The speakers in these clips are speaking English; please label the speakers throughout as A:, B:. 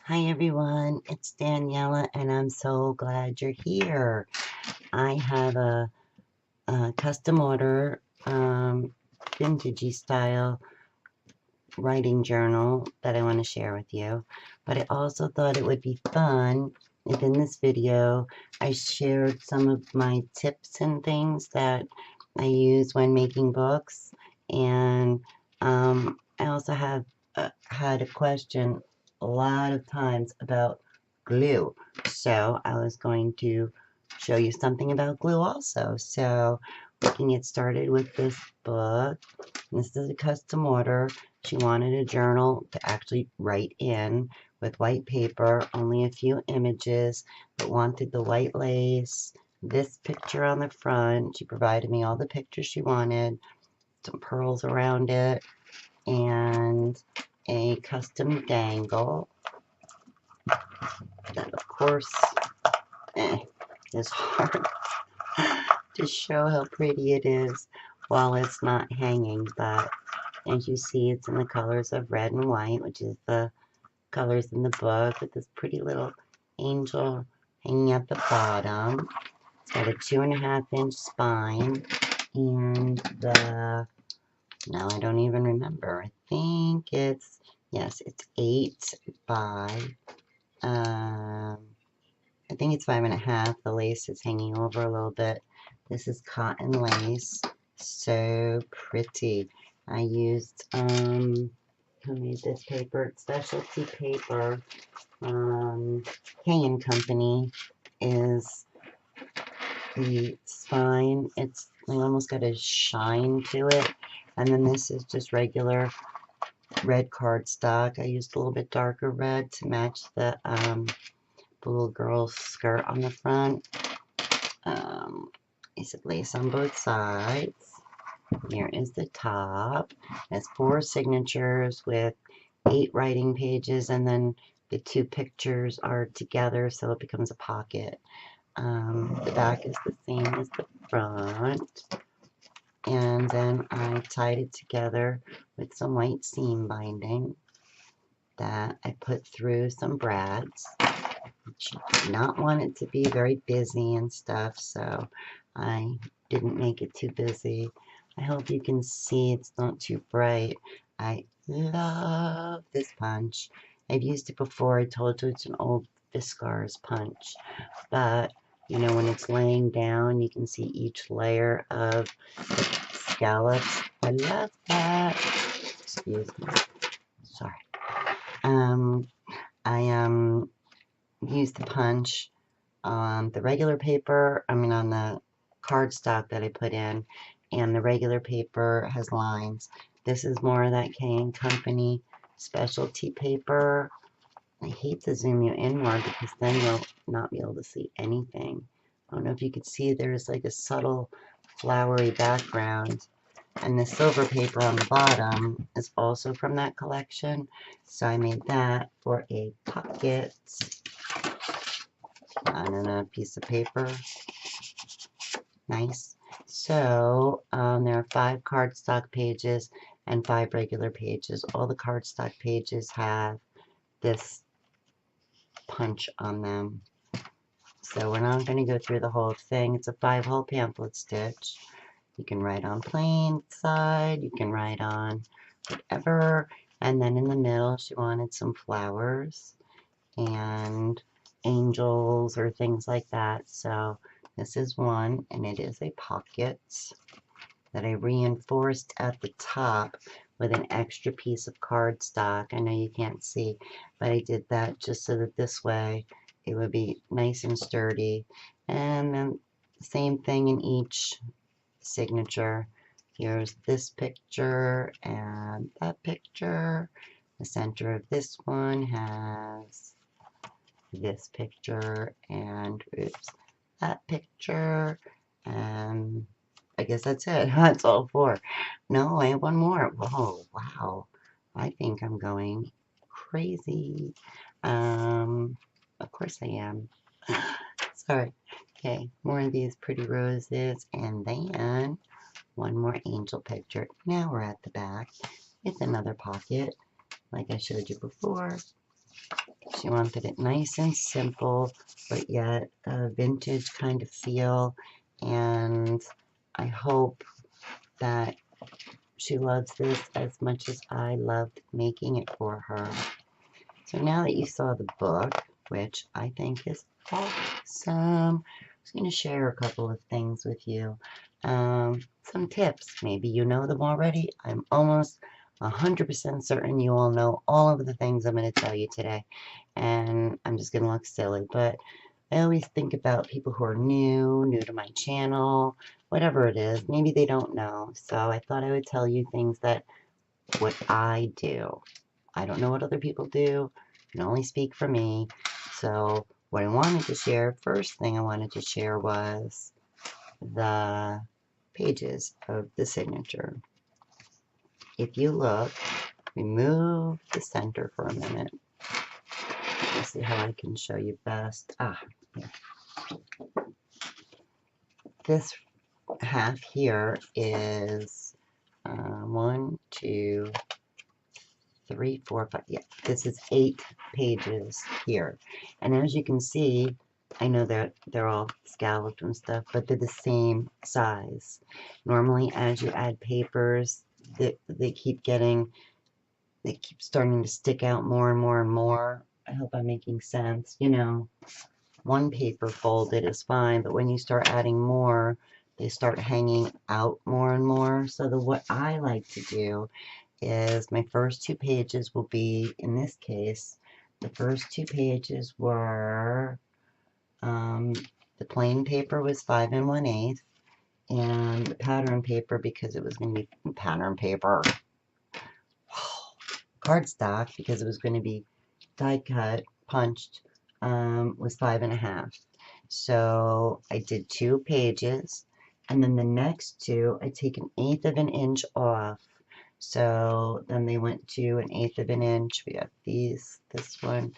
A: Hi everyone, it's Daniela and I'm so glad you're here. I have a custom order, vintagey style writing journal that I want to share with you. But I also thought it would be fun if in this video I shared some of my tips and things that I use when making books. And I also have had a question a lot of times about glue. So I was going to show you something about glue also. So we can get started with this book. This is a custom order. She wanted a journal to actually write in with white paper, only a few images, but wanted the white lace, this picture on the front. She provided me all the pictures she wanted, some pearls around it, and a custom dangle that, of course, is hard to show how pretty it is while it's not hanging, but as you see, it's in the colors of red and white, which is the colors in the book, with this pretty little angel hanging at the bottom. It's got a 2.5-inch spine, and no, I don't even remember. I think it's, yes, it's 8 by, I think it's 5.5. The lace is hanging over a little bit. This is cotton lace. So pretty. I used, who made this paper? It's specialty paper. K & Company is the spine. It's almost got a shine to it. And then this is just regular red cardstock. I used a little bit darker red to match the little girl's skirt on the front. Is it lace on both sides? Here is the top. It has 4 signatures with 8 writing pages, and then the 2 pictures are together, so it becomes a pocket. The back is the same as the front. And then I tied it together with some white seam binding that I put through some brads. She did not want it to be very busy and stuff, so I didn't make it too busy. I hope you can see it's not too bright. I love this punch. I've used it before. I told you it's an old Fiskars punch, but you know, when it's laying down, you can see each layer of the scallops. I love that. Excuse me. Sorry. I used the punch on the regular paper, on the cardstock that I put in, and the regular paper has lines. This is more of that K & Company specialty paper. I hate to zoom you in more because then you'll not be able to see anything. I don't know if you could see there's like a subtle flowery background. And the silver paper on the bottom is also from that collection. So I made that for a pocket on a piece of paper. Nice. So there are 5 cardstock pages and 5 regular pages. All the cardstock pages have this punch on them. So we're not going to go through the whole thing. It's a 5-hole pamphlet stitch. You can write on plain side, you can write on whatever, and then in the middle she wanted some flowers and angels or things like that. So this is one, and it is a pocket that I reinforced at the top with an extra piece of cardstock. I know you can't see, but I did that just so that this way it would be nice and sturdy. And then same thing in each signature. Here's this picture and that picture. The center of this one has this picture and oops, that picture, and I guess that's it. That's all 4. No, I have one more. Whoa, wow. I think I'm going crazy. Of course I am. Sorry. Okay, more of these pretty roses, and then one more angel picture. Now we're at the back. It's another pocket, like I showed you before. She wanted it nice and simple, but yet a vintage kind of feel. And I hope that she loves this as much as I loved making it for her. So now that you saw the book, which I think is awesome, I was going to share a couple of things with you. Some tips. Maybe you know them already. I'm almost 100% certain you all know all of the things I'm going to tell you today. And I'm just going to look silly. But I always think about people who are new to my channel, whatever it is. Maybe they don't know. So I thought I would tell you things that what I do. I don't know what other people do. I can only speak for me. So what I wanted to share, first thing I wanted to share was the pages of the signature. If you look, remove the center for a minute. Let's see how I can show you best. Here. This half here is 1, 2, 3, 4, 5. Yeah, this is 8 pages here. And as you can see, I know that they're all scalloped and stuff, but they're the same size. Normally, as you add papers, they keep starting to stick out more and more and more. I hope I'm making sense. You know, one paper folded is fine, but when you start adding more, they start hanging out more and more. So what I like to do is my first 2 pages will be, in this case, the first 2 pages were, the plain paper was 5 1/8, and the pattern paper, because it was going to be pattern paper, cardstock, because it was going to be die cut, punched, was 5 1/2. So I did 2 pages, and then the next 2, I take 1/8 of an inch off. So then they went to 1/8 of an inch. We have these, this one,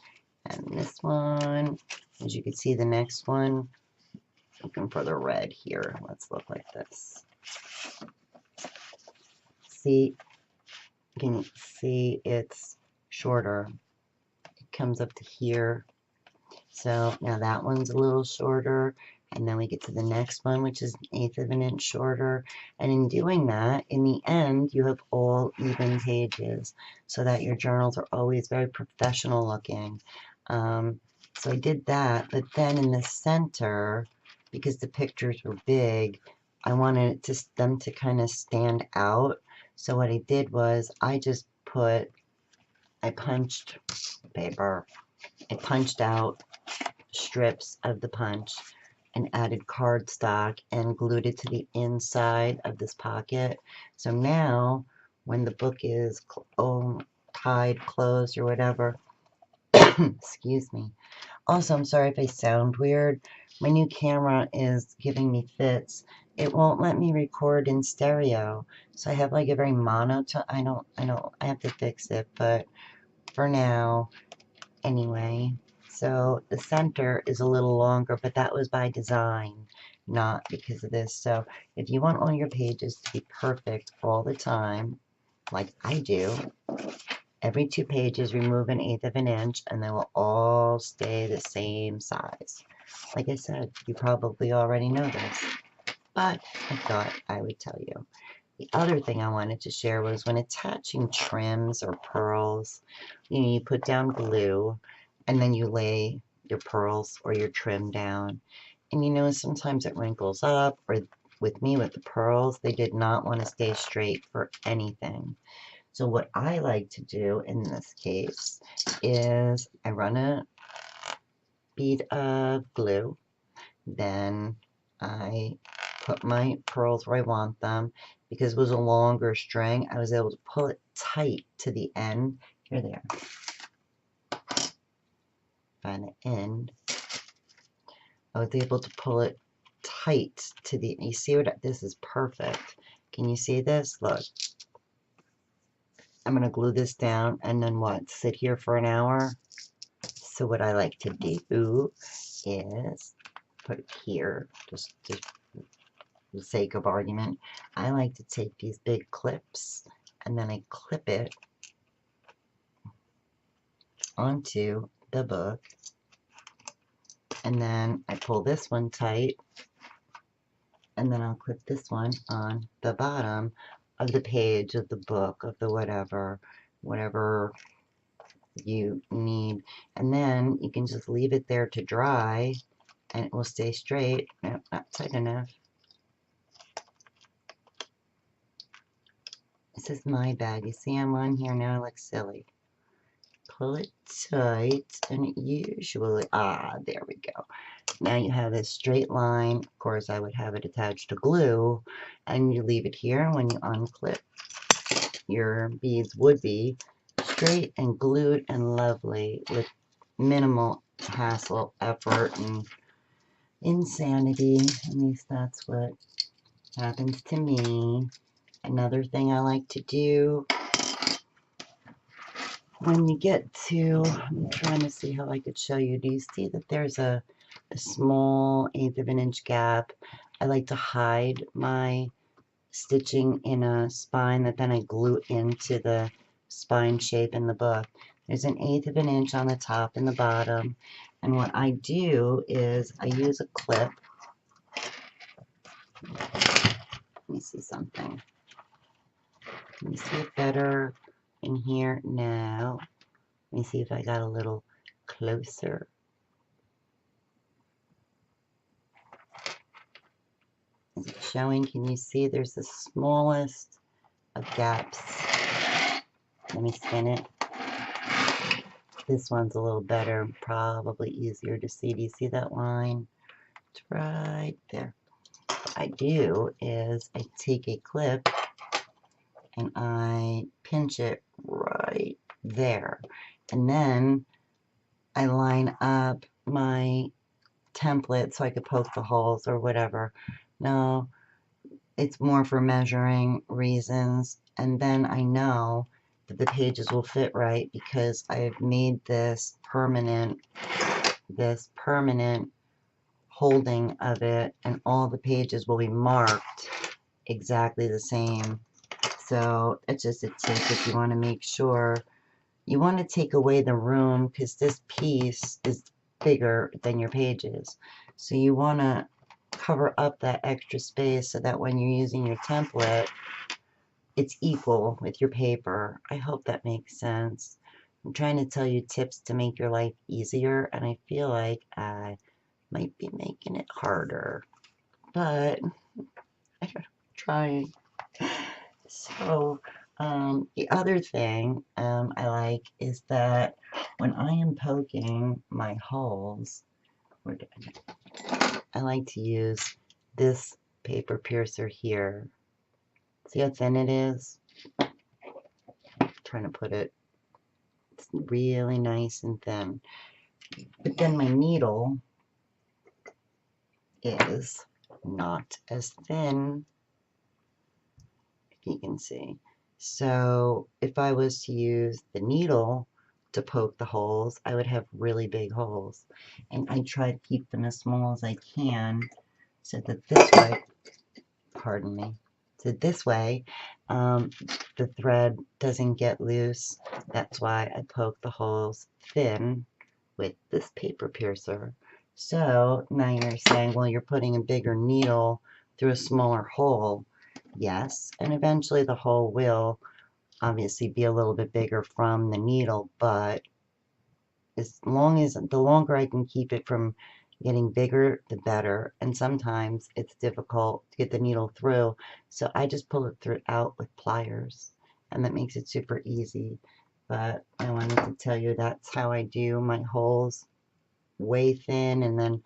A: and this one. As you can see, the next one, looking for the red here. Let's look like this. See, can you see it's shorter? It comes up to here. So now that one's a little shorter, and then we get to the next one, which is 1/8 of an inch shorter. And in doing that, in the end, you have all even pages, so that your journals are always very professional looking. So I did that, but then in the center, because the pictures were big, I wanted them to kind of stand out. So what I did was I punched paper. I punched out strips of the punch and added cardstock and glued it to the inside of this pocket. So now when the book is tied, closed, or whatever, excuse me. Also, I'm sorry if I sound weird. My new camera is giving me fits. It won't let me record in stereo. So I have like a very monotone. I have to fix it, but for now, anyway. So the center is a little longer, but that was by design, not because of this. So if you want all your pages to be perfect all the time, like I do, every 2 pages remove 1/8 of an inch, and they will all stay the same size. Like I said, you probably already know this, but I thought I would tell you. The other thing I wanted to share was when attaching trims or pearls, you put down glue and then you lay your pearls or your trim down. And sometimes it wrinkles up, or with me with the pearls, they did not want to stay straight for anything. So what I like to do in this case is I run a bead of glue, then I put my pearls where I want them. Because it was a longer string, I was able to pull it tight to the end. Here they are. Find the end. I was able to pull it tight to the, you see what, this is perfect. Can you see this? Look. I'm going to glue this down and then what? Sit here for an hour? So what I like to do is put it here, just to the sake of argument. I like to take these big clips and then I clip it onto the book, and then I pull this one tight, and then I'll clip this one on the bottom of the page of the book, of the whatever you need. And then you can just leave it there to dry, and it will stay straight. No, not tight enough. This is my bag. You see I'm on here now, I look silly. Pull it tight, and it usually, there we go. Now you have this straight line. Of course, I would have it attached to glue, and you leave it here, and when you unclip, your beads would be straight and glued and lovely with minimal hassle, effort, and insanity. At least that's what happens to me. Another thing I like to do when you get to, I'm trying to see how I could show you. Do you see that there's a small 1/8 of an inch gap? I like to hide my stitching in a spine that then I glue into the spine shape in the book. There's an 1/8 of an inch on the top and the bottom. And what I do is I use a clip. Let me see something. Let me see it better in here now. Let me see if I got a little closer. Is it showing? Can you see there's the smallest of gaps? Let me spin it. This one's a little better, probably easier to see. Do you see that line? It's right there. What I do is I take a clip and I pinch it right there. And then I line up my template so I could poke the holes or whatever. No, it's more for measuring reasons. And then I know that the pages will fit right because I've made this permanent holding of it, and all the pages will be marked exactly the same. So it's just a tip if you want to make sure. You want to take away the room because this piece is bigger than your pages. So you want to cover up that extra space so that when you're using your template, it's equal with your paper. I hope that makes sense. I'm trying to tell you tips to make your life easier, and I feel like I might be making it harder, but I'm trying. So the other thing I like is that when I am poking my holes, I like to use this paper piercer here. See how thin it is? I'm trying to put it, it's really nice and thin. But then my needle is not as thin, if you can see. So if I was to use the needle to poke the holes, I would have really big holes. And I try to keep them as small as I can so that this way, pardon me, so this way the thread doesn't get loose. That's why I poke the holes thin with this paper piercer. So now you're saying, well, you're putting a bigger needle through a smaller hole. Yes, and eventually the hole will obviously be a little bit bigger from the needle, but as long as the longer I can keep it from getting bigger, the better. And sometimes it's difficult to get the needle through, so I just pull it through out with pliers, and that makes it super easy. But I wanted to tell you that's how I do my holes, way thin, and then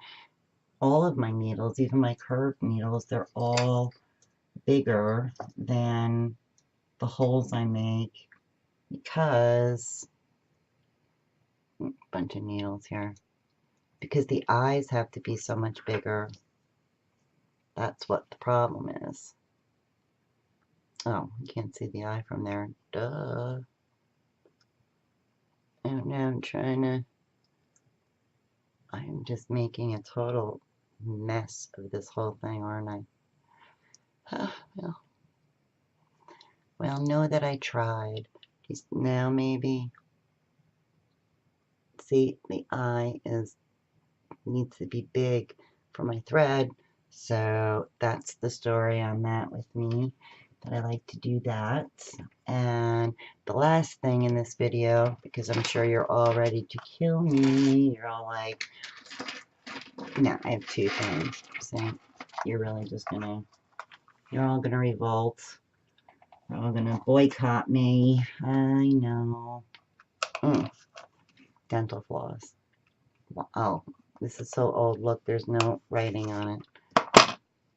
A: all of my needles, even my curved needles, they're all bigger than the holes I make because bunch of needles here, because the eyes have to be so much bigger. That's what the problem is. Oh, you can't see the eye from there. Duh. Oh no, I'm just making a total mess of this whole thing, aren't I? Well, know that I tried. Just now maybe. see, the eye needs to be big for my thread. So that's the story on that with me, that I like to do that. And the last thing in this video, because I'm sure you're all ready to kill me, you're all like, no, I have two things. So you're really just gonna, you're all gonna revolt. You're all gonna boycott me. I know. Dental floss. Oh, this is so old. Look, there's no writing on it.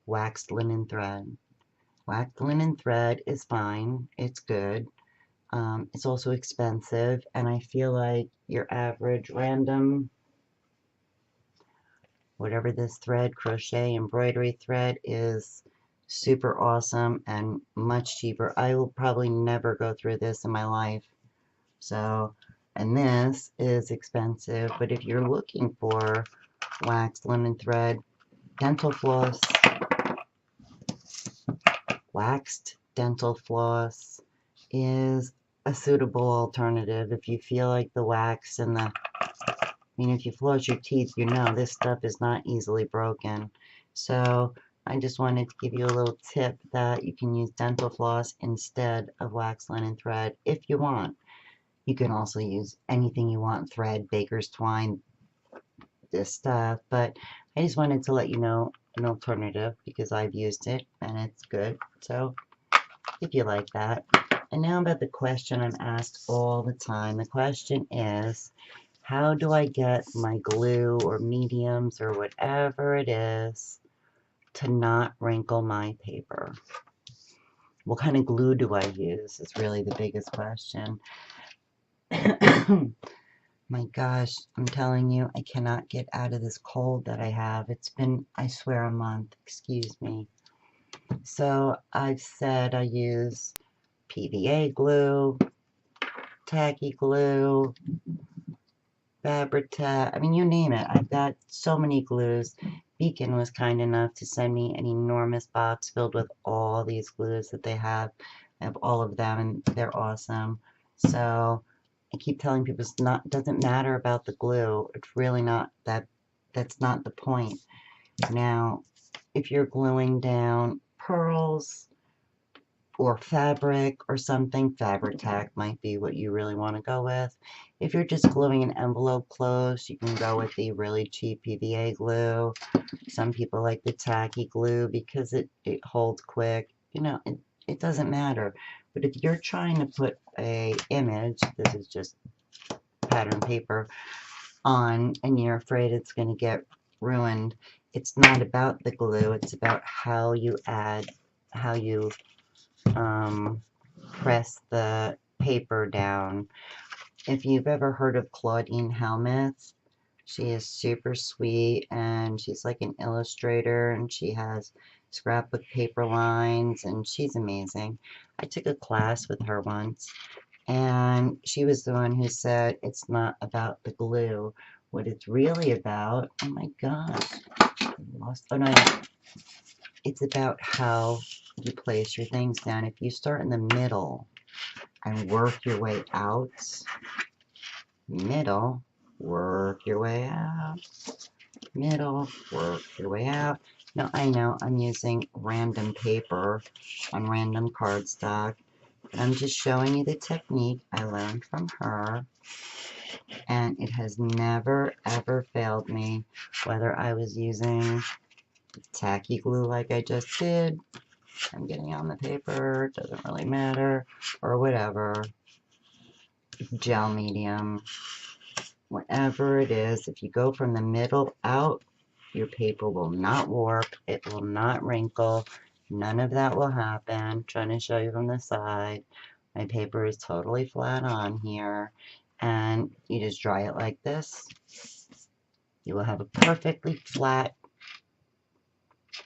A: Waxed linen thread. Waxed linen thread is fine. It's good. It's also expensive, and I feel like your average random, whatever this thread, crochet, embroidery thread, is super awesome and much cheaper. I will probably never go through this in my life. So, and this is expensive, but if you're looking for waxed linen thread, dental floss, waxed dental floss is a suitable alternative if you feel like the wax and the, I mean, if you floss your teeth, you know this stuff is not easily broken. So I just wanted to give you a little tip that you can use dental floss instead of waxed linen thread if you want. You can also use anything you want, thread, baker's twine, this stuff, but I just wanted to let you know an alternative because I've used it and it's good. So if you like that. And now about the question I'm asked all the time. The question is, how do I get my glue or mediums or whatever it is to not wrinkle my paper? What kind of glue do I use is really the biggest question. My gosh, I'm telling you, I cannot get out of this cold that I have. It's been, I swear, a month. Excuse me. So I've said I use PVA glue, tacky glue, Fabri-Tac, I mean, you name it. I've got so many glues. Beacon was kind enough to send me an enormous box filled with all these glues that they have. I have all of them, and they're awesome. So I keep telling people it's not, doesn't matter about the glue. It's really not that, that's not the point. Now, if you're gluing down pearls or fabric or something, Fabri-Tac might be what you really want to go with. If you're just gluing an envelope closed, you can go with the really cheap PVA glue. Some people like the tacky glue because it holds quick. You know, it doesn't matter. But if you're trying to put a image, this is just pattern paper, on and you're afraid it's going to get ruined, it's not about the glue. It's about how you add, how you press the paper down. If you've ever heard of Claudine Helmuth, she is super sweet and she's like an illustrator and she has scrapbook paper lines and she's amazing. I took a class with her once and she was the one who said it's not about the glue. What it's really about, oh my gosh, I lost, oh no, it's about how you place your things down. If you start in the middle and work your way out, middle, work your way out, middle, work your way out. Now I know I'm using random paper on random cardstock, but I'm just showing you the technique I learned from her, and it has never ever failed me, whether I was using tacky glue like I just did, I'm getting on the paper, doesn't really matter, or whatever, gel medium, whatever it is, if you go from the middle out, your paper will not warp, it will not wrinkle, none of that will happen. I'm trying to show you from the side. My paper is totally flat on here, and you just dry it like this. You will have a perfectly flat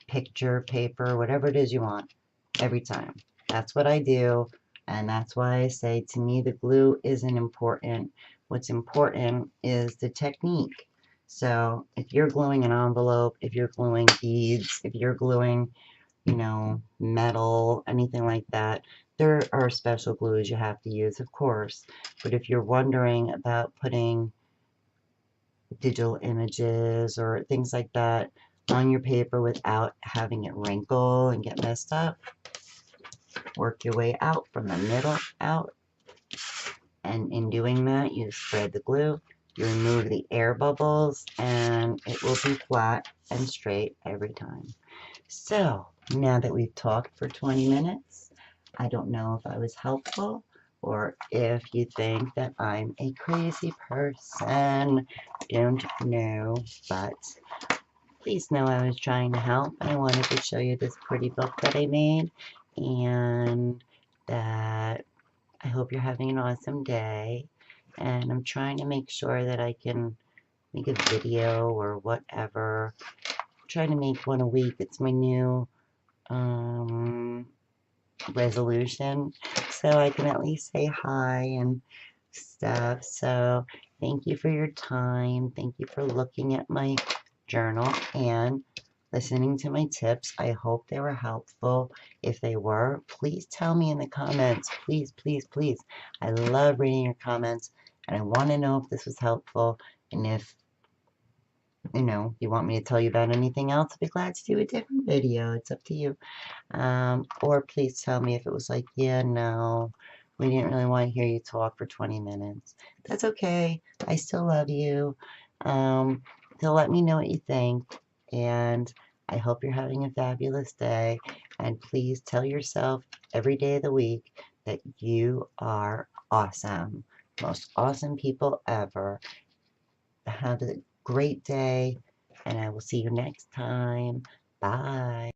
A: picture, paper, whatever it is you want, every time. That's what I do, and that's why I say, to me, the glue isn't important. What's important is the technique. So if you're gluing an envelope, if you're gluing beads, if you're gluing, you know, metal, anything like that, there are special glues you have to use, of course. But if you're wondering about putting digital images or things like that on your paper without having it wrinkle and get messed up. Work your way out from the middle out, and in doing that you spread the glue, you remove the air bubbles, and it will be flat and straight every time. So now that we've talked for 20 minutes, I don't know if I was helpful or if you think that I'm a crazy person. Don't know, but please know I was trying to help. I wanted to show you this pretty book that I made, and that I hope you're having an awesome day. And I'm trying to make sure that I can make a video or whatever. I'm trying to make one a week. It's my new resolution, so I can at least say hi and stuff. So thank you for your time. Thank you for looking at my journal and listening to my tips. I hope they were helpful. If they were, please tell me in the comments. Please, please, please. I love reading your comments, and I want to know if this was helpful, and if you want me to tell you about anything else, I'd be glad to do a different video. It's up to you. Or please tell me if it was like, yeah, no, we didn't really want to hear you talk for 20 minutes. That's okay. I still love you. So let me know what you think. And I hope you're having a fabulous day. And please tell yourself every day of the week that you are awesome. Most awesome people ever. Have a great day. And I will see you next time. Bye.